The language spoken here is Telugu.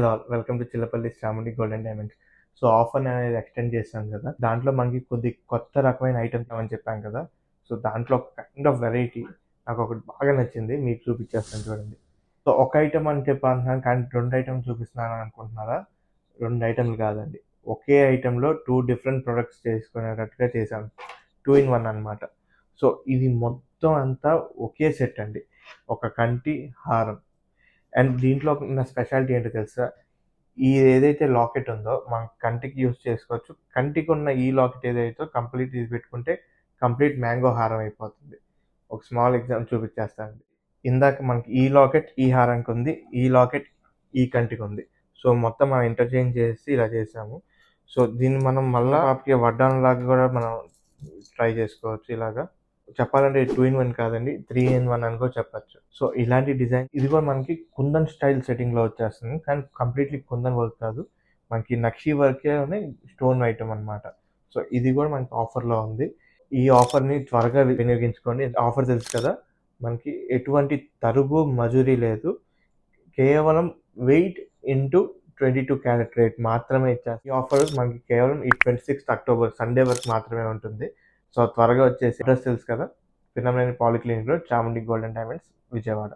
Hello all. Welcome to Chillapalli Chamundi gold and diamonds. So offer అనేది ఎక్స్టెండ్ చేశాం కదా! దాంట్లో మనకి కొద్ది కొత్త రకమైన ఐటెమ్స్ అని చెప్పాం కదా! సో దాంట్లో ఒక కైండ్ ఆఫ్ వెరైటీ నాకొకటి బాగా నచ్చింది. మీకు చూపించేస్తాను చూడండి. సో ఒక ఐటెమ్ అని చెప్పి అంటున్నాను కానీ 2 ఐటెమ్స్ చూపిస్తున్నాను అనుకుంటున్నారా? 2 ఐటెమ్‌లు కాదండి. ఒకే ఐటెమ్‌లో 2 డిఫరెంట్ ప్రొడక్ట్స్ చేసుకునేటట్టుగా చేశాను. 2 ఇన్ 1 అన్నమాట. సో ఇది మొత్తం అంతా ఒకే సెట్ అండి. ఒక కంటి హారం. అండ్ దీంట్లో ఉన్న స్పెషాలిటీ ఏంటో తెలుసా? ఏదైతే లాకెట్ ఉందో మనం కంటికి యూజ్ చేసుకోవచ్చు. కంటికున్న ఈ లాకెట్ ఏదైతే కంప్లీట్ ఇది పెట్టుకుంటే కంప్లీట్ మ్యాంగో హారం అయిపోతుంది. ఒక స్మాల్ ఎగ్జాంపుల్ చూపించేస్తానండి. ఇందాక మనకి ఈ లాకెట్ ఈ హారంకుంది. ఈ లాకెట్ ఈ కంటికుంది. సో మొత్తం మనం ఇంటర్చేంజ్ చేసి ఇలా చేసాము. సో దీన్ని మనం మళ్ళా వాటికి వడ్డానంలాగా కూడా మనం ట్రై చేసుకోవచ్చు ఇలాగా. చెప్పాలంటే 2 ఇన్ 1 కాదండి. 3 ఇన్ 1 అని కూడా చెప్పొచ్చు. సో ఇలాంటి డిజైన్ ఇది కూడా మనకి కుందన్ స్టైల్ సెట్టింగ్‌లో వచ్చేస్తుంది. కానీ కంప్లీట్‌లీ కుందన్ వర్క్ కాదు. మనకి నక్షి వర్కేలోనే స్టోన్ ఐటెమ్ అన్నమాట. సో ఇది కూడా మనకి ఆఫర్‌లో ఉంది. ఈ ఆఫర్‌ని త్వరగా వినియోగించుకోండి. ఆఫర్ తెలుసు కదా! మనకి ఎటువంటి తరుగు, మజూరీ లేదు. కేవలం వెయిట్ ఇంటూ 22 క్యారెట్ రేట్ మాత్రమే ఇచ్చేస్తాం. ఈ ఆఫర్ మనకి కేవలం ఈ 26థ్ అక్టోబర్ సండే వరకు మాత్రమే ఉంటుంది. సో త్వరగా వచ్చేసి అడ్రెస్ తెలుసు కదా! Pinnamaneni polyclinic road, Chamundi gold and diamonds, Vijayawada.